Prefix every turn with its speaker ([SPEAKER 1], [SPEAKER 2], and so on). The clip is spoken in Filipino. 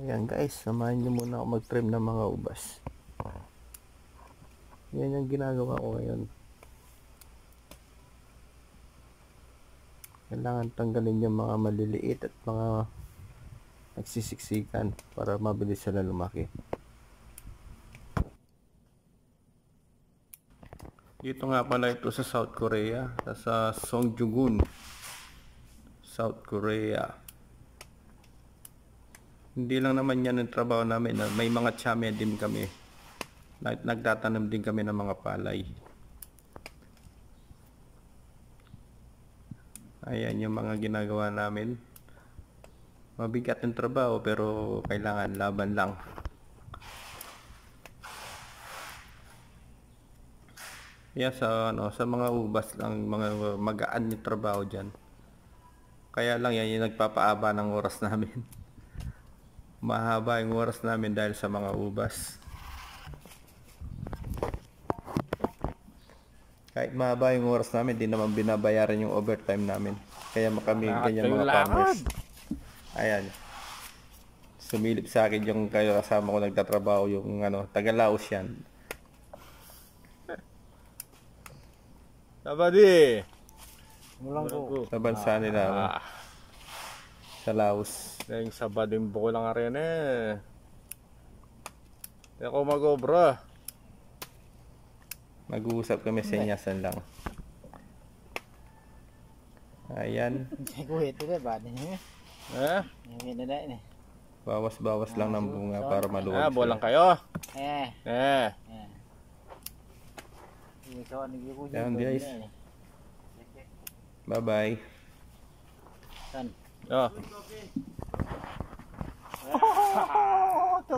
[SPEAKER 1] Ayan guys, samahan nyo muna ako mag-trim ng mga ubas. Yan yung ginagawa ko ngayon. Kailangan tanggalin yung mga maliliit at mga nagsisiksikan para mabilis sila lumaki. Dito nga pala ito sa South Korea, sa Songjugun, South Korea. Hindi lang naman yan ang trabaho namin, may mga tsame din kami. Nagtatanim din kami ng mga palay. Ayan yung mga ginagawa namin. Mabigat yung trabaho pero kailangan laban lang. Yeah, sa mga ubas lang, mga magaan yung trabaho diyan. Kaya lang yan yung nagpapaaba ng oras namin. Mahaba yung oras namin dahil sa mga ubas. Kahit mahaba yung oras namin, di naman binabayaran yung overtime namin. Kaya kami ganyan mga farmers. Ayan. Sumilip sa akin yung kasama ko nagtatrabaho, yung taga-Laos yan.
[SPEAKER 2] Sabadi.
[SPEAKER 1] Sa bansa nila. Sa Laos.
[SPEAKER 2] Yung sabading buko lang rin eh. Ako magobra.
[SPEAKER 1] Mag-uusap kami sa inyasan lang. Ayan. Bawas-bawas lang ng bunga para maluwag.
[SPEAKER 2] Bolang kayo.
[SPEAKER 1] Ayan guys. Bye-bye.